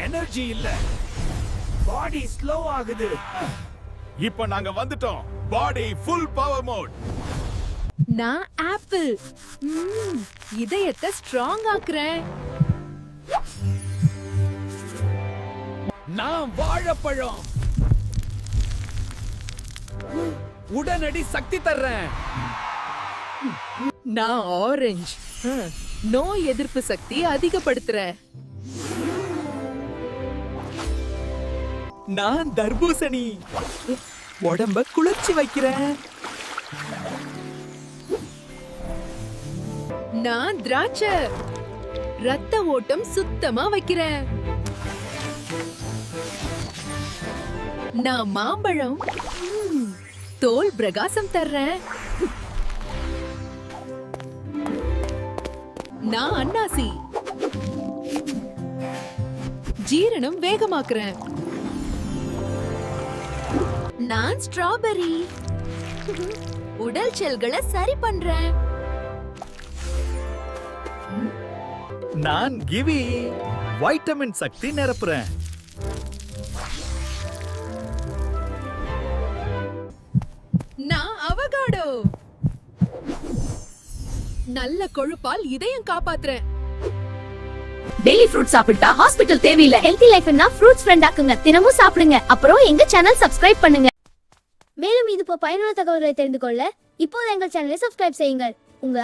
Energy இல்ல, பாடி slow ஆகுது. இப்ப நாங்க வந்துட்டோம். Body full power mode. நான் ஆப்பிள். இதயத்தை ஸ்ட்ராங் ஆக்குறேன். நான் வாழைப்பழம். உடனடி சக்தி தர்றேன். நான் ஆரஞ்சு. நோய் எதிர்ப்பு சக்தி அதிகப்படுத்துறேன். நான் தர்பூசணி. உடம்ப குளிர்ச்சி வைக்கிறேன். நான் திராட்சை. ரத்த ஓட்டம் சுத்தமா வைக்கிறேன். நான் மாம்பழம். தோல் பிரகாசம் தர்றேன். நான் அன்னாசி. ஜீரணம் வேகமாக்குறேன். நான் ஸ்ட்ராபெரி. உடல் செல்களை சரி பண்றேன். நான் கிவி. வைட்டமின் சக்தி நிரப்புறேன். நான் அவகாடோ. நல்ல கொழுப்பால் இதயம் காப்பாத்துறேன். டெய்லி ஃப்ரூட் சாப்பிட்டா ஹாஸ்பிடல் தேவையில்லை. ஹெல்தி லைஃப்னா ஃப்ரூட்ஸ் ஃப்ரெண்ட் ஆக்குங்க. தினமும் சாப்பிடுங்க. அப்புறம் எங்க சேனல் சப்ஸ்கிரைப் பண்ணுங்க. மேலும் இது பயனுள்ள தகவல்களை தெரிந்து கொள்ள இப்போது எங்கள் சேனலை சப்ஸ்கிரைப் செய்யுங்கள். உங்க